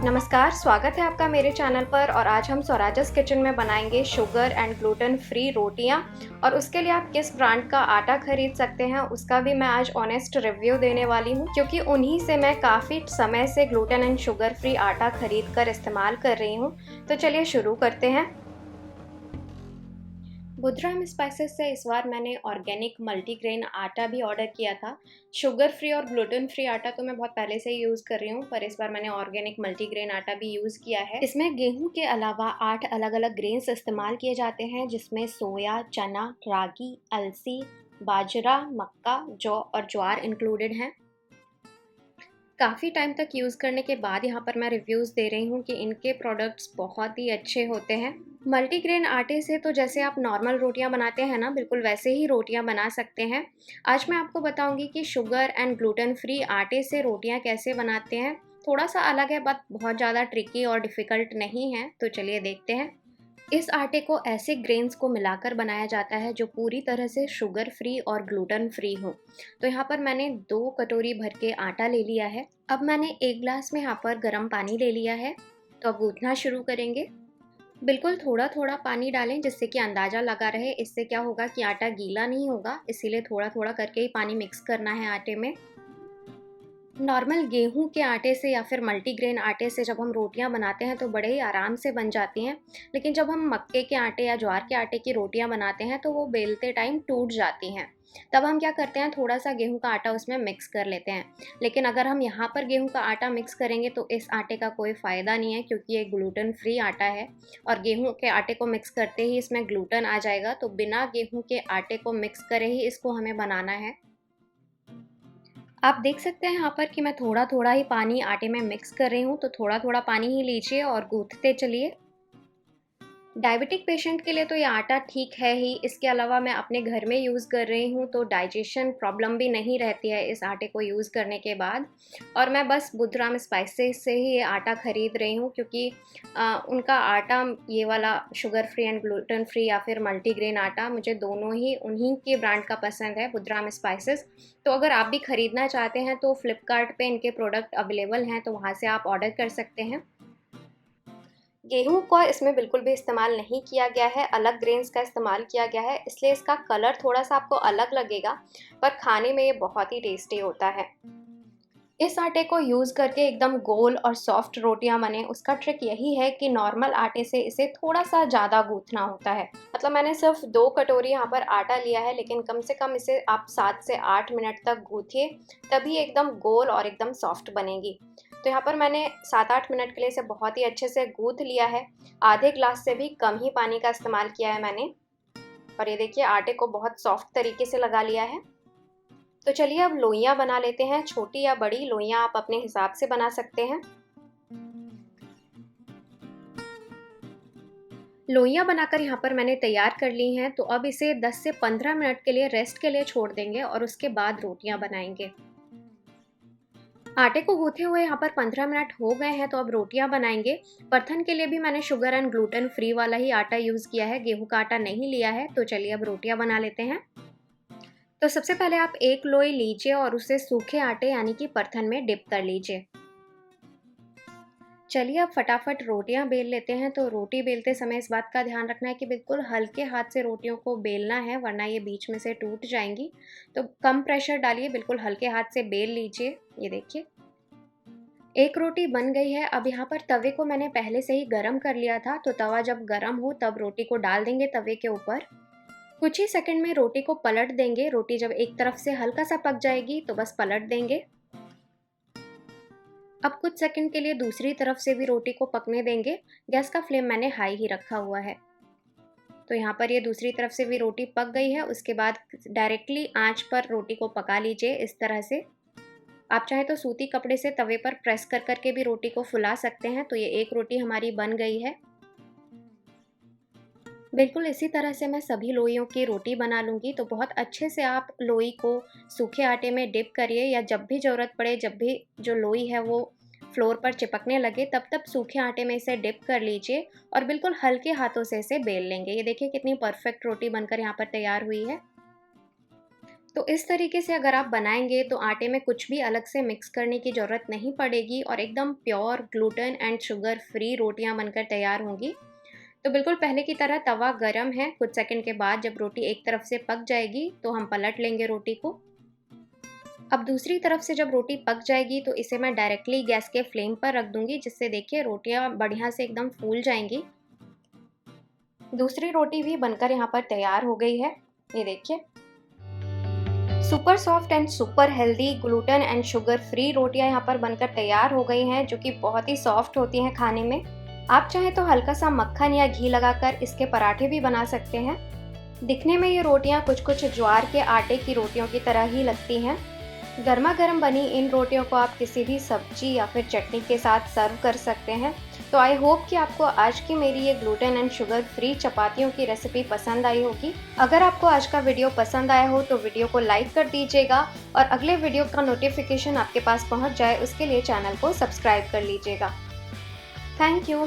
नमस्कार, स्वागत है आपका मेरे चैनल पर। और आज हम स्वराजस किचन में बनाएंगे शुगर एंड ग्लूटेन फ्री रोटियां। और उसके लिए आप किस ब्रांड का आटा खरीद सकते हैं उसका भी मैं आज ऑनेस्ट रिव्यू देने वाली हूं, क्योंकि उन्हीं से मैं काफ़ी समय से ग्लूटेन एंड शुगर फ्री आटा खरीद कर इस्तेमाल कर रही हूं। तो चलिए शुरू करते हैं। बुधराम स्पाइसेस से इस बार मैंने ऑर्गेनिक मल्टीग्रेन आटा भी ऑर्डर किया था। शुगर फ्री और ग्लूटेन फ्री आटा तो मैं बहुत पहले से ही यूज़ कर रही हूँ, पर इस बार मैंने ऑर्गेनिक मल्टीग्रेन आटा भी यूज़ किया है। इसमें गेहूं के अलावा 8 अलग अलग ग्रेन्स इस्तेमाल किए जाते हैं, जिसमें सोया, चना, रागी, अलसी, बाजरा, मक्का, जौ और ज्वार इंक्लूडेड हैं। काफ़ी टाइम तक यूज़ करने के बाद यहाँ पर मैं रिव्यूज़ दे रही हूँ कि इनके प्रोडक्ट्स बहुत ही अच्छे होते हैं। मल्टीग्रेन आटे से तो जैसे आप नॉर्मल रोटियाँ बनाते हैं ना, बिल्कुल वैसे ही रोटियाँ बना सकते हैं। आज मैं आपको बताऊँगी कि शुगर एंड ग्लूटेन फ्री आटे से रोटियाँ कैसे बनाते हैं। थोड़ा सा अलग है, बट बहुत ज़्यादा ट्रिकी और डिफ़िकल्ट नहीं है। तो चलिए देखते हैं। इस आटे को ऐसे ग्रेन्स को मिलाकर बनाया जाता है जो पूरी तरह से शुगर फ्री और ग्लूटेन फ्री हो। तो यहाँ पर मैंने 2 कटोरी भर के आटा ले लिया है। अब मैंने 1 ग्लास में यहाँ पर गर्म पानी ले लिया है। तो अब गूँथना शुरू करेंगे। बिल्कुल थोड़ा थोड़ा पानी डालें, जिससे कि अंदाज़ा लगा रहे। इससे क्या होगा कि आटा गीला नहीं होगा, इसीलिए थोड़ा थोड़ा करके ही पानी मिक्स करना है आटे में। नॉर्मल गेहूं के आटे से या फिर मल्टीग्रेन आटे से जब हम रोटियां बनाते हैं तो बड़े ही आराम से बन जाती हैं, लेकिन जब हम मक्के के आटे या ज्वार के आटे की रोटियां बनाते हैं तो वो बेलते टाइम टूट जाती हैं। तब हम क्या करते हैं, थोड़ा सा गेहूं का आटा उसमें मिक्स कर लेते हैं। लेकिन अगर हम यहाँ पर गेहूं का आटा मिक्स करेंगे तो इस आटे का कोई फ़ायदा नहीं है, क्योंकि ये ग्लूटेन फ्री आटा है और गेहूं के आटे को मिक्स करते ही इसमें ग्लूटेन आ जाएगा। तो बिना गेहूं के आटे को मिक्स करे ही इसको हमें बनाना है। आप देख सकते हैं यहाँ पर कि मैं थोड़ा थोड़ा ही पानी आटे में मिक्स कर रही हूँ, तो थोड़ा थोड़ा पानी ही लीजिए और गूँथते चलिए। डायबिटिक पेशेंट के लिए तो ये आटा ठीक है ही। इसके अलावा मैं अपने घर में यूज़ कर रही हूँ, तो डाइजेशन प्रॉब्लम भी नहीं रहती है इस आटे को यूज़ करने के बाद। और मैं बस बुधराम स्पाइसेस से ही ये आटा ख़रीद रही हूँ, क्योंकि उनका आटा, ये वाला sugar free and gluten free या फिर मल्टीग्रेन आटा, मुझे दोनों ही उन्हीं के ब्रांड का पसंद है, बुधराम स्पाइसेस। तो अगर आप भी ख़रीदना चाहते हैं तो फ्लिपकार्ट पे इनके प्रोडक्ट अवेलेबल हैं, तो वहाँ से आप ऑर्डर कर सकते हैं। गेहूँ का इसमें बिल्कुल भी इस्तेमाल नहीं किया गया है, अलग ग्रेन्स का इस्तेमाल किया गया है, इसलिए इसका कलर थोड़ा-सा आपको अलग लगेगा, पर खाने में ये बहुत ही टेस्टी होता है। इस आटे को यूज़ करके एकदम गोल और सॉफ्ट रोटियां बने, उसका ट्रिक यही है कि नॉर्मल आटे से इसे थोड़ा सा ज़्यादा गूँथना होता है। मतलब मैंने सिर्फ 2 कटोरी यहाँ पर आटा लिया है, लेकिन कम से कम इसे आप 7 से 8 मिनट तक गूँथिए, तभी एकदम गोल और एकदम सॉफ्ट बनेगी। तो यहाँ पर मैंने 7-8 मिनट के लिए इसे बहुत ही अच्छे से गूँथ लिया है। आधे ग्लास से भी कम ही पानी का इस्तेमाल किया है मैंने। और ये देखिए, आटे को बहुत सॉफ्ट तरीके से लगा लिया है। तो चलिए अब लोइयाँ बना लेते हैं। छोटी या बड़ी लोइयाँ आप अपने हिसाब से बना सकते हैं। लोइयाँ बनाकर यहाँ पर मैंने तैयार कर ली हैं। तो अब इसे 10 से 15 मिनट के लिए रेस्ट के लिए छोड़ देंगे और उसके बाद रोटियाँ बनाएंगे। आटे को गूँथे हुए यहाँ पर 15 मिनट हो गए हैं, तो अब रोटियाँ बनाएंगे। परथन के लिए भी मैंने शुगर एंड ग्लूटेन फ्री वाला ही आटा यूज़ किया है, गेहूँ का आटा नहीं लिया है। तो चलिए अब रोटियाँ बना लेते हैं। तो सबसे पहले आप एक लोई लीजिए और उसे सूखे आटे यानी कि परथन में डिप कर लीजिए। चलिए अब फटाफट रोटियां बेल लेते हैं। तो रोटी बेलते समय इस बात का ध्यान रखना है कि बिल्कुल हल्के हाथ से रोटियों को बेलना है, वरना ये बीच में से टूट जाएंगी। तो कम प्रेशर डालिए, बिल्कुल हल्के हाथ से बेल लीजिए। ये देखिए, एक रोटी बन गई है। अब यहाँ पर तवे को मैंने पहले से ही गरम कर लिया था, तो तवा जब गरम हो तब रोटी को डाल देंगे तवे के ऊपर। कुछ ही सेकंड में रोटी को पलट देंगे। रोटी जब एक तरफ से हल्का सा पक जाएगी तो बस पलट देंगे। अब कुछ सेकंड के लिए दूसरी तरफ से भी रोटी को पकने देंगे। गैस का फ्लेम मैंने हाई ही रखा हुआ है। तो यहाँ पर ये दूसरी तरफ से भी रोटी पक गई है। उसके बाद डायरेक्टली आंच पर रोटी को पका लीजिए इस तरह से। आप चाहे तो सूती कपड़े से तवे पर प्रेस कर करके भी रोटी को फुला सकते हैं। तो ये एक रोटी हमारी बन गई है। बिल्कुल इसी तरह से मैं सभी लोइयों की रोटी बना लूँगी। तो बहुत अच्छे से आप लोई को सूखे आटे में डिप करिए, या जब भी ज़रूरत पड़े, जब भी जो लोई है वो फ्लोर पर चिपकने लगे, तब तब सूखे आटे में इसे डिप कर लीजिए और बिल्कुल हल्के हाथों से इसे बेल लेंगे। ये देखिए कितनी परफेक्ट रोटी बनकर यहाँ पर तैयार हुई है। तो इस तरीके से अगर आप बनाएंगे तो आटे में कुछ भी अलग से मिक्स करने की ज़रूरत नहीं पड़ेगी और एकदम pure gluten and sugar free रोटियां बनकर तैयार होंगी। तो बिल्कुल पहले की तरह तवा गरम है। कुछ सेकंड के बाद जब रोटी एक तरफ से पक जाएगी तो हम पलट लेंगे रोटी को। अब दूसरी तरफ से जब रोटी पक जाएगी तो इसे मैं डायरेक्टली गैस के फ्लेम पर रख दूंगी, जिससे देखिए रोटियां बढ़िया से एकदम फूल जाएंगी। दूसरी रोटी भी बनकर यहाँ पर तैयार हो गई है। ये देखिए super soft and super healthy gluten and sugar free रोटियां यहाँ पर बनकर तैयार हो गई हैं, जो कि बहुत ही सॉफ्ट होती हैं खाने में। आप चाहें तो हल्का सा मक्खन या घी लगाकर इसके पराठे भी बना सकते हैं। दिखने में ये रोटियां कुछ ज्वार के आटे की रोटियों की तरह ही लगती हैं। गर्मा गर्म बनी इन रोटियों को आप किसी भी सब्जी या फिर चटनी के साथ सर्व कर सकते हैं। तो आई होप कि आपको आज की मेरी ये ग्लूटेन एंड शुगर फ्री चपातियों की रेसिपी पसंद आई होगी। अगर आपको आज का वीडियो पसंद आया हो तो वीडियो को लाइक कर दीजिएगा और अगले वीडियो का नोटिफिकेशन आपके पास पहुंच जाए उसके लिए चैनल को सब्सक्राइब कर लीजिएगा। Thank you.